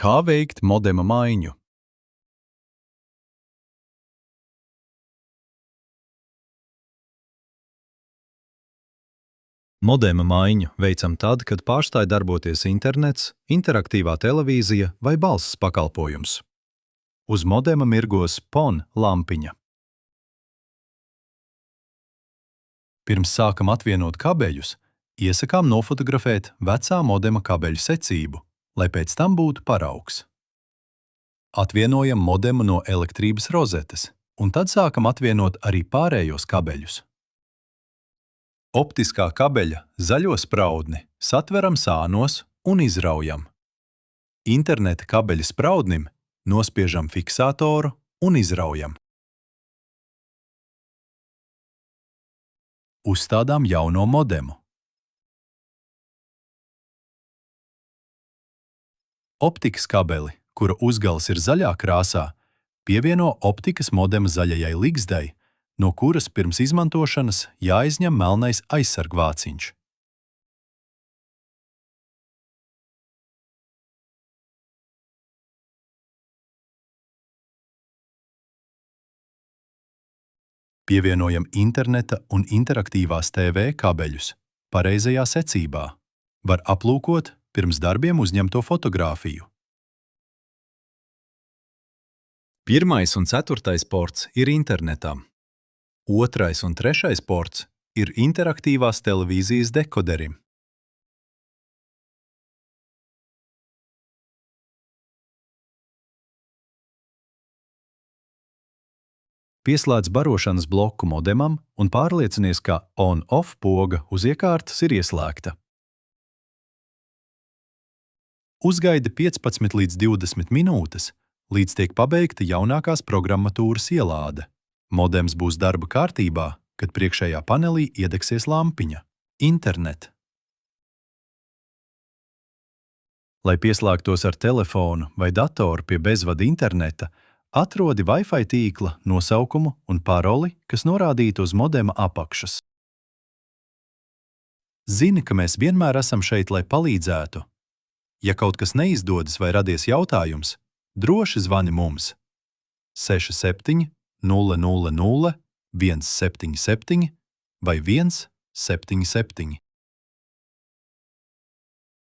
Kā veikt modema maiņu? Modema maiņu veicam tad, kad pārstāj darboties internets, interaktīvā televīzija vai balss pakalpojums. Uz modema mirgos PON lampiņa. Pirms sākam atvienot kabeļus, iesakām nofotografēt vecā modema kabeļu secību, lai pēc tam būtu paraugs. Atvienojam modemu no elektrības rozetes, un tad sākam atvienot arī pārējos kabeļus. Optiskā kabeļa zaļo spraudni satveram sānos un izraujam. Interneta kabeļa spraudnim nospiežam fiksātoru un izraujam. Uzstādām jauno modemu. Optikas kabeli, kura uzgals ir zaļā krāsā, pievieno optikas modema zaļajai ligzdei, no kuras pirms izmantošanas jāizņem melnais aizsargvāciņš. Pievienojam interneta un interaktīvās TV kabeļus pareizajā secībā. Var aplūkot pirms darbiem uzņemto fotogrāfiju. 1. un 4. ports ir internetam. 2. un 3. ports ir interaktīvās televīzijas dekoderim. Pieslēdz barošanas bloku modemam un pārliecinies, ka on-off poga uz iekārtas ir ieslēgta. Uzgaidi 15 līdz 20 minūtes, līdz tiek pabeigta jaunākās programmatūras ielāde. Modems būs darba kārtībā, kad priekšējā panelī iedegsies lampiņa – internet. Lai pieslēgtos ar telefonu vai datoru pie bezvada interneta, atrodi Wi-Fi tīkla nosaukumu un paroli, kas norādītu uz modema apakšas. Zini, ka mēs vienmēr esam šeit, lai palīdzētu. Ja kaut kas neizdodas vai radies jautājums, droši zvani mums 67 000 177 vai 177.